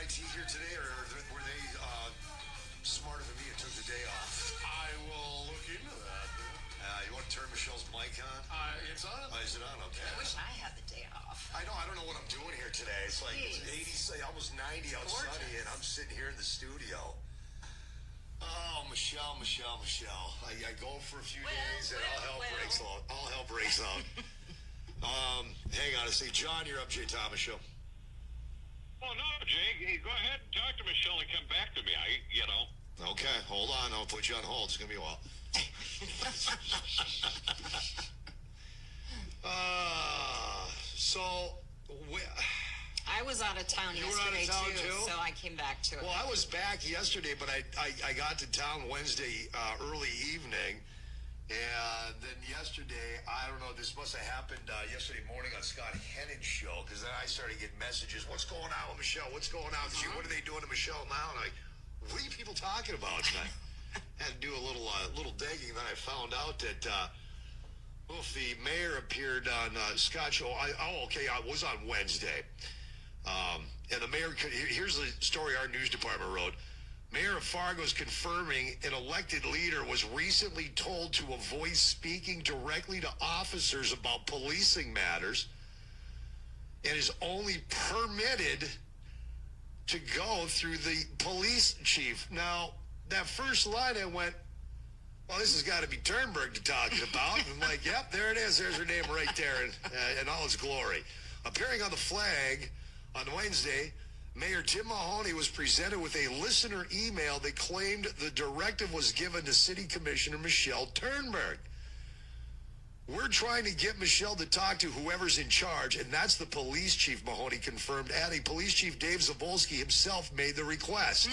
IT here today, or were they smarter than me and took the day off? I will look into that. You want to turn Michelle's mic on? It's on. Is it on? Okay. I wish I had the day off. I don't know what I'm doing here today. It's like it's 80, almost 90 out sunny, and I'm sitting here in the studio. Oh, Michelle. I go for a few days, and all hell breaks out. Hang on a second. John, you're up, Jay Thomas Show. Oh, no, Jay. Hey, go ahead and talk to Michelle and come back to me. Okay, hold on. I'll put you on hold. It's going to be a while. I was out of town yesterday, too, so I came back to it. Well, I was back yesterday, but I got to town Wednesday early evening. And then yesterday, I don't know, this must have happened yesterday morning on Scott Hennan's show, because then I started getting messages, what's going on with Michelle? What's going on with you? What are they doing to Michelle now? And I'm like, what are you people talking about? And I had to do a little digging, and then I found out that the mayor appeared on Scott's show. I was on Wednesday. And the mayor, here's the story our news department wrote. Mayor of Fargo is confirming an elected leader was recently told to avoid speaking directly to officers about policing matters and is only permitted to go through the police chief. Now, that first line I went, well, this has got to be Turnberg to talking about. And I'm like, yep, there it is. There's her name right there in all its glory. Appearing on the flag on Wednesday, Mayor Tim Mahoney was presented with a listener email that claimed the directive was given to City Commissioner Michelle Turnberg. We're trying to get Michelle to talk to whoever's in charge, and that's the police chief, Mahoney confirmed, adding Police Chief Dave Zibolski himself made the request.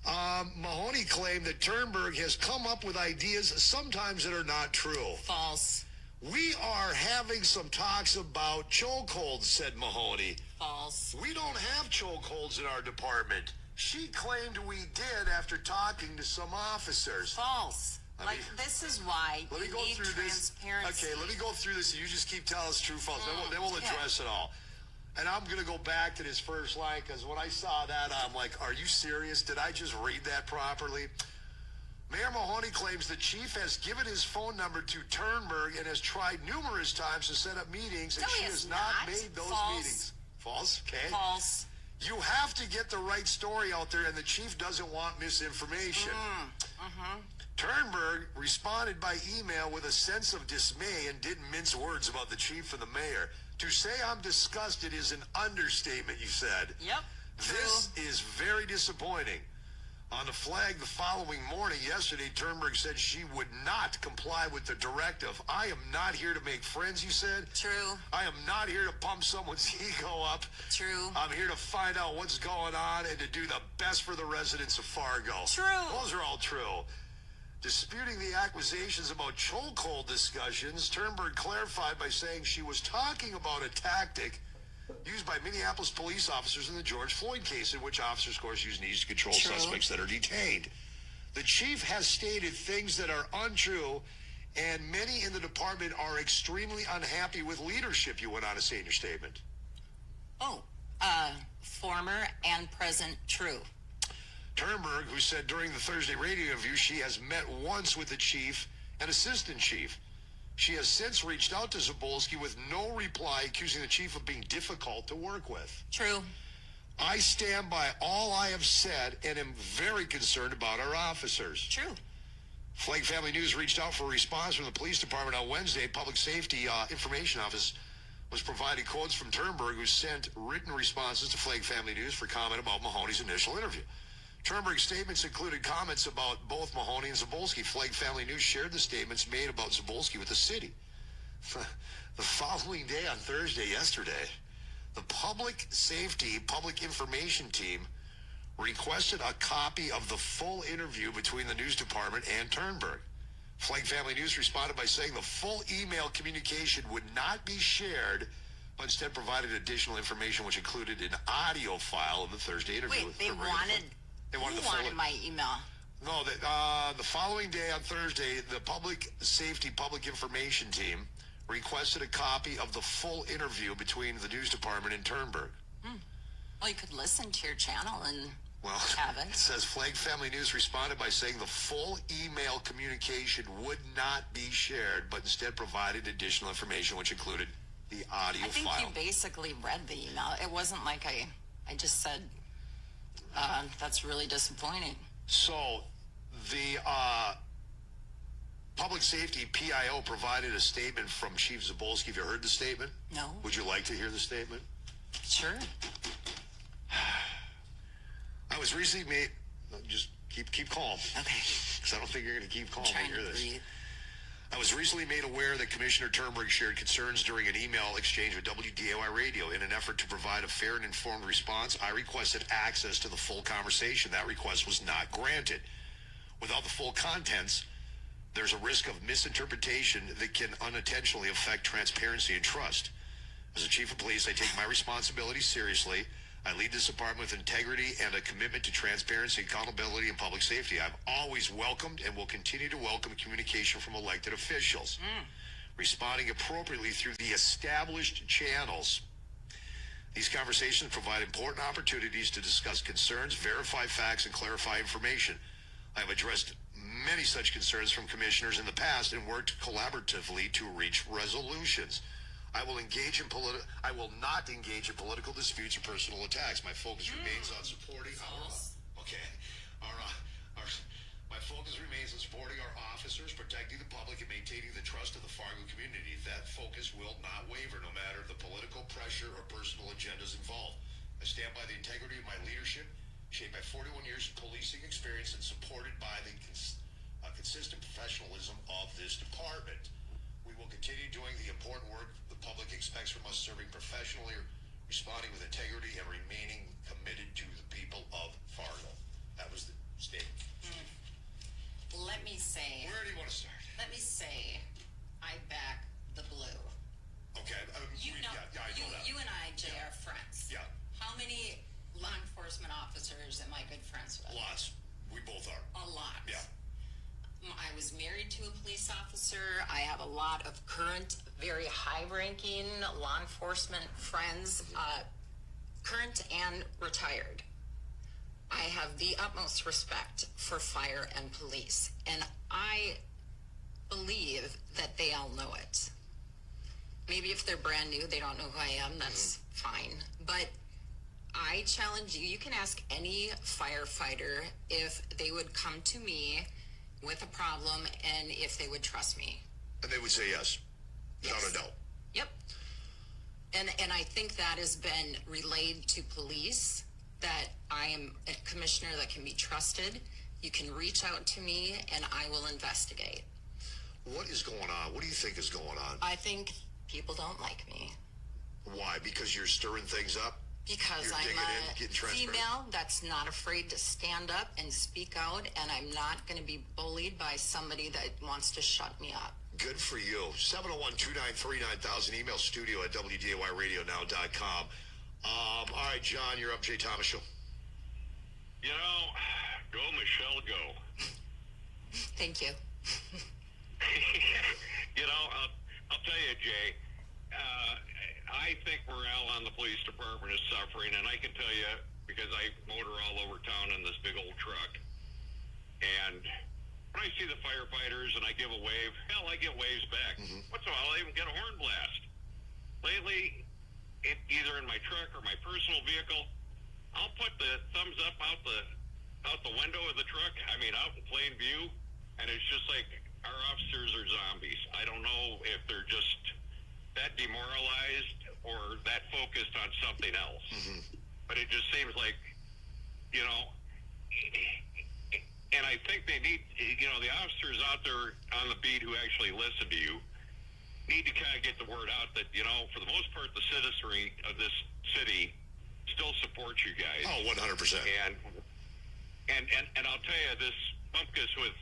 Mahoney claimed that Turnberg has come up with ideas sometimes that are not true. False. We are having some talks about chokeholds, said Mahoney. False. We don't have chokeholds in our department. She claimed we did after talking to some officers. False. This is why let me go need through transparency. This. Okay, let me go through this, and you just keep telling us true, false. Then we'll address it all. And I'm going to go back to this first line, because when I saw that, I'm like, are you serious? Did I just read that properly? Mayor Mahoney claims the chief has given his phone number to Turnberg and has tried numerous times to set up meetings, and she has not made those meetings. False? Okay. False. You have to get the right story out there, and the chief doesn't want misinformation. Turnberg responded by email with a sense of dismay and didn't mince words about the chief and the mayor. To say I'm disgusted is an understatement, you said. Yep. This is very disappointing. On the flag the following morning, yesterday, Turnberg said she would not comply with the directive. I am not here to make friends, you said. True. I am not here to pump someone's ego up. True. I'm here to find out what's going on and to do the best for the residents of Fargo. True. Those are all true. Disputing the accusations about chokehold discussions, Turnberg clarified by saying she was talking about a tactic used by Minneapolis police officers in the George Floyd case, in which officers, of course, use knees to control suspects that are detained. The chief has stated things that are untrue, and many in the department are extremely unhappy with leadership, you went on to say in your statement. Former and present true. Turnberg, who said during the Thursday radio interview she has met once with the chief and assistant chief. She has since reached out to Zibolski with no reply, accusing the chief of being difficult to work with. True. I stand by all I have said and am very concerned about our officers. True. Flake Family News reached out for a response from the police department on Wednesday. Public Safety Information Office was providing quotes from Turnberg, who sent written responses to Flake Family News for comment about Mahoney's initial interview. Turnberg's statements included comments about both Mahoney and Zibolski. Flake Family News shared the statements made about Zibolski with the city. The following day, on Thursday, yesterday, the Public Safety Public Information Team requested a copy of the full interview between the news department and Turnberg. Flake Family News responded by saying the full email communication would not be shared, but instead provided additional information, which included an audio file of the Thursday interview. Wait, who wanted my email? No, the following day on Thursday, the Public Safety Public Information Team requested a copy of the full interview between the news department and Turnberg. Well, you could listen to your channel and Well, have it. It says Flag Family News responded by saying the full email communication would not be shared, but instead provided additional information, which included the audio I think file. you basically read the email. It wasn't like I just said, that's really disappointing. So, the public safety PIO provided a statement from Chief Zibolski. Have you heard the statement? No. Would you like to hear the statement? Sure. I was recently made. Just keep calm. Okay. Because I don't think you're going to keep calm I'm when trying you hear to this. breathe. I was recently made aware that Commissioner Turnberg shared concerns during an email exchange with WDAY Radio. In an effort to provide a fair and informed response, I requested access to the full conversation. That request was not granted. Without the full contents, there's a risk of misinterpretation that can unintentionally affect transparency and trust. As a chief of police, I take my responsibility seriously. I lead this department with integrity and a commitment to transparency, accountability, and public safety. I've always welcomed and will continue to welcome communication from elected officials, responding appropriately through the established channels. These conversations provide important opportunities to discuss concerns, verify facts, and clarify information. I have addressed many such concerns from commissioners in the past and worked collaboratively to reach resolutions. I will not engage in political disputes or personal attacks. My focus remains on supporting my focus remains on supporting our officers, protecting the public, and maintaining the trust of the Fargo community. That focus will not waver, no matter the political pressure or personal agendas involved. I stand by the integrity of my leadership, shaped by 41 years of policing experience and supported by the consistent professionalism of this department. We will continue doing the important work the public expects from us, serving professionally, responding with integrity, and remaining committed to the people of Fargo. That was the statement. Let me say. Where do you want to start? Let me say, I back the blue. Okay. I know that. You and I, Jay, are friends. Yeah. How many law enforcement officers am I good friends with? Lots. We both are. A lot. Yeah. I was married to a police officer. I have a lot of current, very high-ranking law enforcement friends, current and retired. I have the utmost respect for fire and police, and I believe that they all know it. Maybe if they're brand new, they don't know who I am, that's fine. But I challenge you, you can ask any firefighter if they would come to me with a problem and if they would trust me. And they would say yes. Without a doubt. Yep. And I think that has been relayed to police, that I am a commissioner that can be trusted. You can reach out to me and I will investigate. What is going on? What do you think is going on? I think people don't like me. Why? Because you're stirring things up? Because You're I'm digging in, getting a transparent. female that's not afraid to stand up and speak out, and I'm not going to be bullied by somebody that wants to shut me up. Good for you. 701-293-9000. Email studio at WDAYRadioNow.com. All right, John, you're up. Jay Thomas Show. You know, go Michelle, go. Thank you. You know, I'll tell you, Jay, I think morale on the police department is suffering, and I can tell you because I motor all over town in this big old truck. And when I see the firefighters and I give a wave, hell, I get waves back. Once in a while, I even get a horn blast. Lately, either in my truck or my personal vehicle, I'll put the thumbs up out the window of the truck. I mean, out in plain view, and it's just like our officers are zombies. I don't know if they're just that demoralized or that focused on something else. But it just seems like, you know, and I think they need, you know, the officers out there on the beat who actually listen to you need to kind of get the word out that, you know, for the most part, the citizenry of this city still supports you guys. Oh, 100%. And I'll tell you, this bumpkus with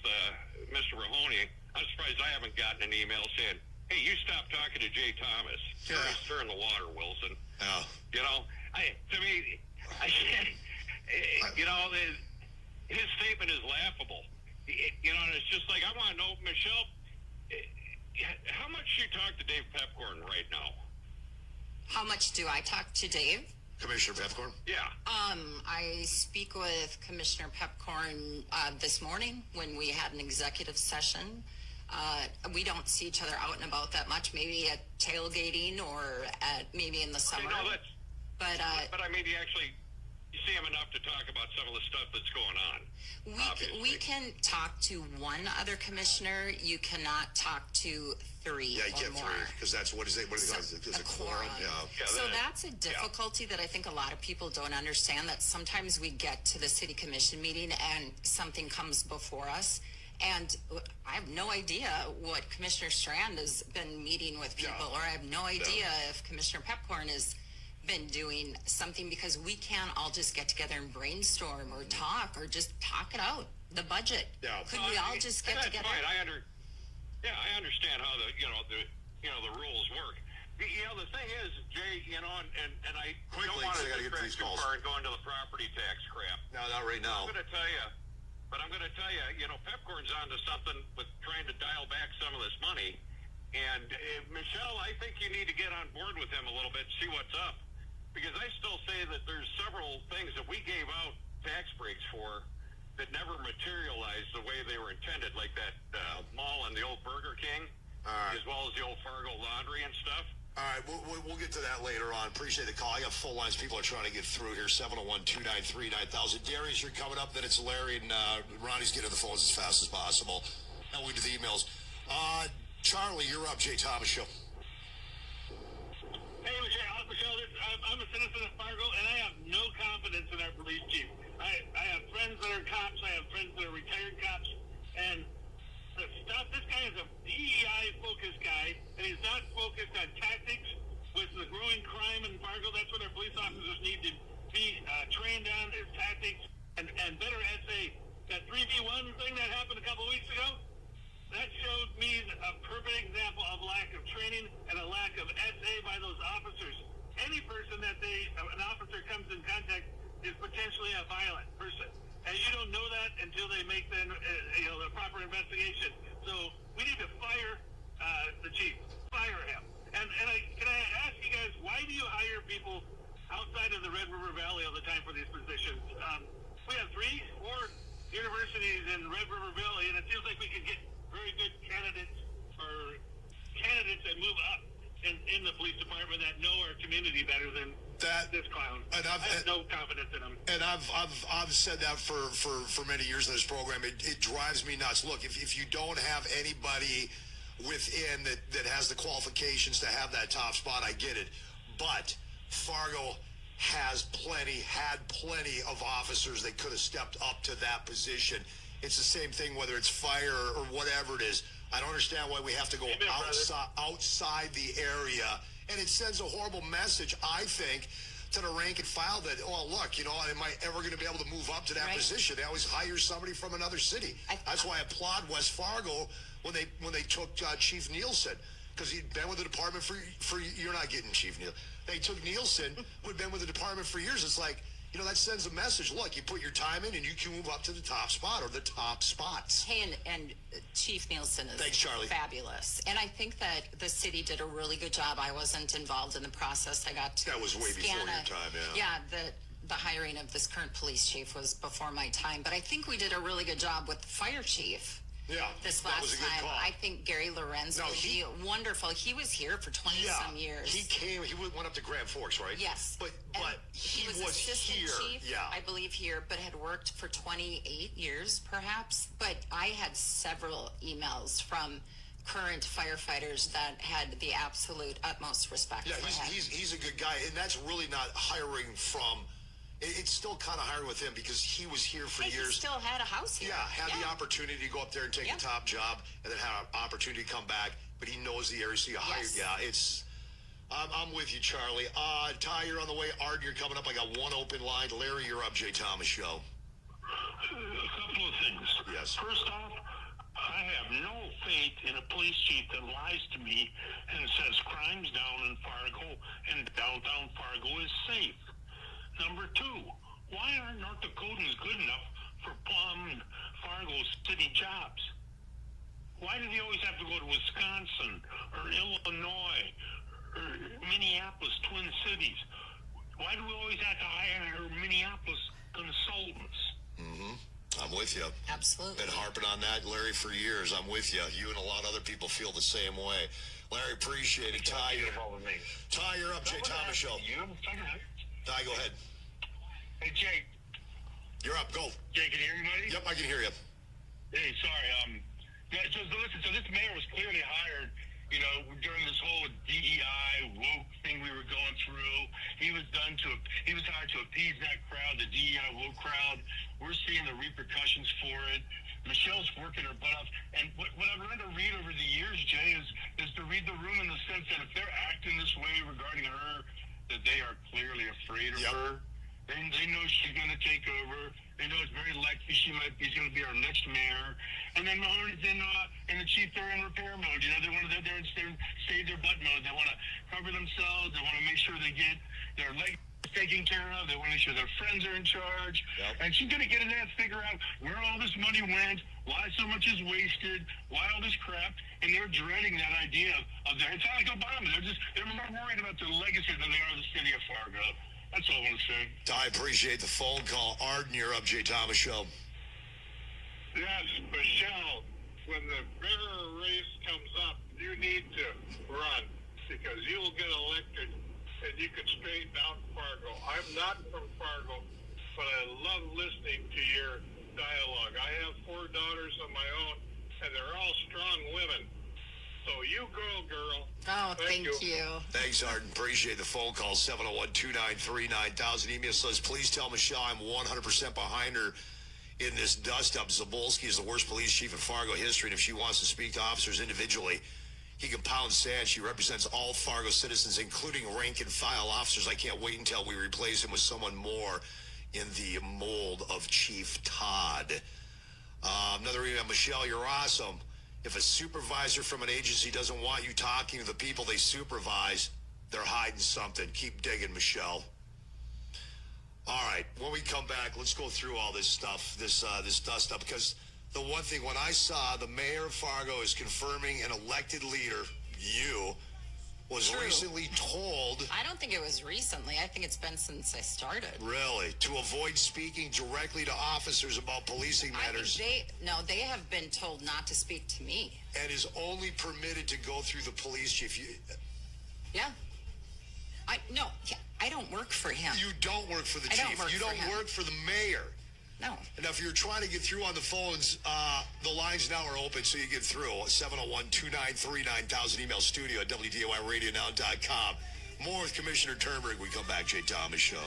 Mr. Mahoney, I'm surprised I haven't gotten an email saying, hey, you stop talking to Jay Thomas. You're stirring the water, Wilson. Yeah. You know, you know, his statement is laughable. You know, and it's just like, I want to know, Michelle, how much you talk to Dave Pepcorn right now? How much do I talk to Dave? Commissioner Pepcorn? Yeah. I speak with Commissioner Pepcorn this morning when we had an executive session. We don't see each other out and about that much, maybe at tailgating or maybe in the summer. No, but I mean, you see him enough to talk about some of the stuff that's going on. we can talk to one other commissioner. You cannot talk to three Yeah, you or get more. three, because that's, what is it? What is it? Is A it quorum? Yeah. So that's a difficulty that I think a lot of people don't understand, that sometimes we get to the city commission meeting and something comes before us. And I have no idea what Commissioner Strand has been meeting with people, or I have no idea if Commissioner Pepcorn has been doing something, because we can't all just get together and brainstorm or talk or just talk it out. The budget. Yeah. Could we all just get that's together? Fine. I understand how the rules work. The thing is, Jay, and I Quickly, don't want 'cause I to gotta get to distract these too calls. far and go into the property tax crap. No, not right now. I'm going to tell you, Pepcorn's onto something with trying to dial back some of this money. And Michelle, I think you need to get on board with him a little bit, see what's up. Because I still say that there's several things that we gave out tax breaks for that never materialized the way they were intended, like that mall and the old Burger King, as well as the old Fargo Laundry and stuff. All right, we'll get to that later on. Appreciate the call. I got full lines. People are trying to get through here. 701-293-9000. Darius, you're coming up. Then it's Larry, and Ronnie's getting to the phones as fast as possible. Now we do the emails. Charlie, you're up. Jay Thomas Show. Hey, Michelle, I'm a citizen of Fargo, and I have no confidence in our police chief. I have friends that are cops. I have friends that are retired cops. And the stuff, this guy is a DEI-focused guy, and he's not focused on tactics with the growing crime in Fargo. That's what our police officers need to be trained on, is tactics and better SA. That 3v1 thing that happened a couple of weeks ago, that showed me a perfect example of lack of training and a lack of SA by those officers. Any person that an officer comes in contact is potentially a violent person. And you don't know that until they make the proper investigation. So we need to fire the chief. Fire him. And can I ask you guys, why do you hire people outside of the Red River Valley all the time for these positions? We have 3 or 4 universities in Red River Valley, and it seems like we could get very good candidates that move up in the police department that know our community better than this clown. And I have no confidence in him. And I've said that for many years in this program. It drives me nuts. Look, if you don't have anybody within that has the qualifications to have that top spot, I get it. But Fargo had plenty of officers that could have stepped up to that position. It's the same thing whether it's fire or whatever it is. I don't understand why we have to go outside the area. And it sends a horrible message, I think, to the rank and file that, oh, look, am I ever going to be able to move up to that position? They always hire somebody from another city. That's why I applaud West Fargo when they took Chief Nielsen, because he'd been with the department for you're not getting Chief Nielsen. They took Nielsen, who had been with the department for years. It's like, that sends a message. Look, you put your time in, and you can move up to the top spot or the top spots. Hey, and Chief Nielsen is Thanks, Charlie. Fabulous. And I think that the city did a really good job. I wasn't involved in the process. I got to That was way before your time, Yeah, the hiring of this current police chief was before my time. But I think we did a really good job with the fire chief. Yeah, this that was last a good time. call. I think Gary Lorenz will be wonderful. He was here for 20-some years. He went up to Grand Forks, right? Yes. But he was assistant here. Chief, I believe here, but had worked for 28 years, perhaps. But I had several emails from current firefighters that had the absolute utmost respect for him. He's a good guy, and that's really not hiring from. It's still kind of hiring with him because he was here for years. He still had a house here. Yeah, had the opportunity to go up there and take a top job, and then had an opportunity to come back. But he knows the area, so you hire. Yeah, it's. I'm with you, Charlie. Ty, you're on the way. Art, you're coming up. I got one open line. Larry, you're up. Jay Thomas Show. A couple of things. Yes. First off, I have no faith in a police chief that lies to me and says crime's down in Fargo and downtown Fargo is safe. Number 2, why aren't North Dakotans good enough for Plum and Fargo city jobs? Why do they always have to go to Wisconsin or Illinois or Minneapolis, Twin Cities? Why do we always have to hire Minneapolis consultants? I'm with you. Absolutely. Been harping on that, Larry, for years. I'm with you. You and a lot of other people feel the same way. Larry, appreciate it. Ty, you're up, Jay Thomas Show. Ty, go ahead. Hey, Jake. You're up. Go. Jake, can you hear me, buddy? Yep, I can hear you. Hey, sorry. Yeah, so listen, so this mayor was clearly hired, you know, during this whole DEI woke thing we were going through. He was hired to appease that crowd, the DEI woke crowd. We're seeing the repercussions for it. Michelle's working her butt off. And what I've learned to read over the years, Jay, is to read the room in the sense that if they're acting this way regarding her, that they are clearly afraid of her. They know she's going to take over. They know it's very likely she's going to be our next mayor. And then Mahoney's and the chief, they're in repair mode. You know, they're in save their butt mode. They want to cover themselves. They want to make sure they get their legs taken care of. They want to make sure their friends are in charge. Yep. And she's going to get in there and figure out where all this money went, why so much is wasted, why all this crap. And they're dreading that idea of their. It's not like Obama. They're more worried about their legacy than they are the city of Fargo. That's all I want to say. I appreciate the phone call. Arden, you're up, Jay Thomas Show. Yes, Michelle, when the mayor race comes up, you need to run because you will get elected and you can straighten out Fargo. I'm not from Fargo, but I love listening to your dialogue. I have 4 daughters of my own, and they're all strong women. So you go, girl. Oh, thank you. Thanks, Arden. Appreciate the phone call. 701-293-9000. Email says, please tell Michelle I'm 100% behind her in this dust-up. Zibolski is the worst police chief in Fargo history, and if she wants to speak to officers individually, he can pound sand. She represents all Fargo citizens, including rank-and-file officers. I can't wait until we replace him with someone more in the mold of Chief Todd. Another email, Michelle, you're awesome. If a supervisor from an agency doesn't want you talking to the people they supervise, they're hiding something. Keep digging, Michelle. All right, when we come back, let's go through all this stuff, this dust up, because the one thing, when I saw the mayor of Fargo is confirming an elected leader, you, was True. recently told... I don't think it was recently. I think it's been since I started. Really? To avoid speaking directly to officers about policing matters. They have been told not to speak to me. And is only permitted to go through the police chief. Yeah. I don't work for him. You don't work for the chief. You don't work for the mayor. No. And if you're trying to get through on the phones, the lines now are open so you get through. 701-293-9000. Email studio at WDAYRadioNow.com. More with Commissioner Turnberg. We come back. Jay Thomas Show.